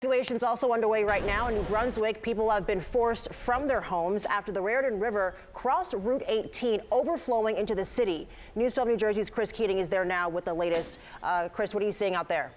Evacuations also underway right now in New Brunswick. People have been forced from their homes after the Raritan River crossed Route 18, overflowing into the city. News 12 New Jersey's Chris Keating is there now with the latest. Chris, what are you seeing out there?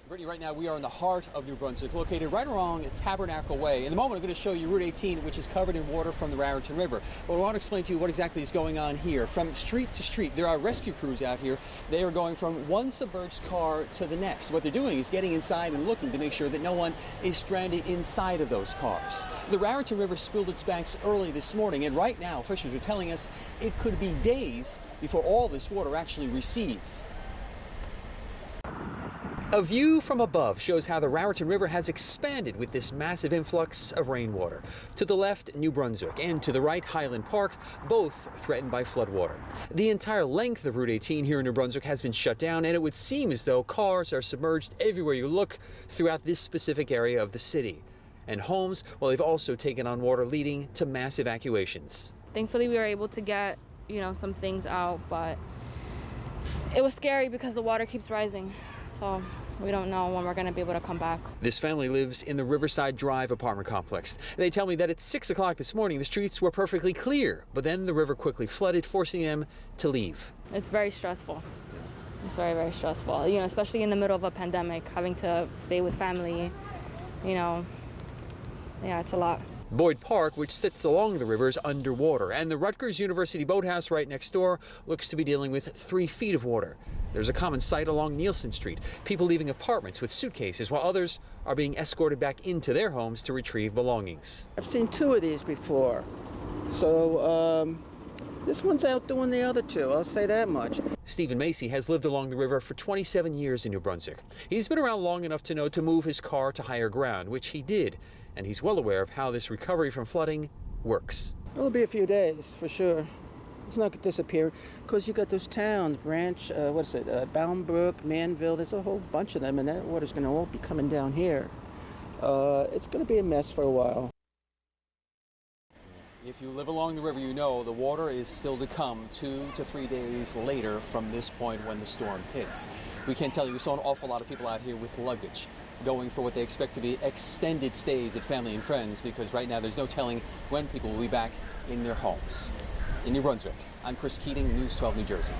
Brittany, right now we are in the heart of New Brunswick, located right along Tabernacle Way. In a moment, I'm going to show you Route 18, which is covered in water from the Raritan River. But I want to explain to you what exactly is going on here. From street to street, there are rescue crews out here. They are going from one submerged car to the next. What they're doing is getting inside and looking to make sure that no one is stranded inside of those cars. The Raritan River spilled its banks early this morning, and right now officials are telling us it could be days before all this water actually recedes. A view from above shows how the Raritan River has expanded with this massive influx of rainwater. To the left, New Brunswick, and to the right, Highland Park, both threatened by floodwater. The entire length of Route 18 here in New Brunswick has been shut down, and it would seem as though cars are submerged everywhere you look throughout this specific area of the city. And homes, well, they've also taken on water, leading to mass evacuations. Thankfully, we were able to get, some things out, but it was scary because the water keeps rising. So we don't know when we're going to be able to come back. This family lives in the Riverside Drive apartment complex. They tell me that at 6 o'clock this morning, the streets were perfectly clear, but then the river quickly flooded, forcing them to leave. It's very stressful. It's very, very stressful, especially in the middle of a pandemic, having to stay with family, yeah, it's a lot. Boyd Park, which sits along the river, is underwater, and the Rutgers University boathouse right next door looks to be dealing with 3 feet of water. There's a common sight along Nielsen Street, people leaving apartments with suitcases, while others are being escorted back into their homes to retrieve belongings. I've seen 2 of these before, so this one's outdoing the other 2, I'll say that much. Stephen Macy has lived along the river for 27 years in New Brunswick. He's been around long enough to know to move his car to higher ground, which he did, and he's well aware of how this recovery from flooding works. It'll be a few days, for sure. It's not going to disappear, because you got those towns, Boundbrook, Manville, there's a whole bunch of them, and that water's going to all be coming down here. It's going to be a mess for a while. If you live along the river, you know the water is still to come 2 to 3 days later from this point when the storm hits. We can't tell you, we saw an awful lot of people out here with luggage going for what they expect to be extended stays at family and friends, because right now there's no telling when people will be back in their homes. In New Brunswick, I'm Chris Keating, News 12 New Jersey.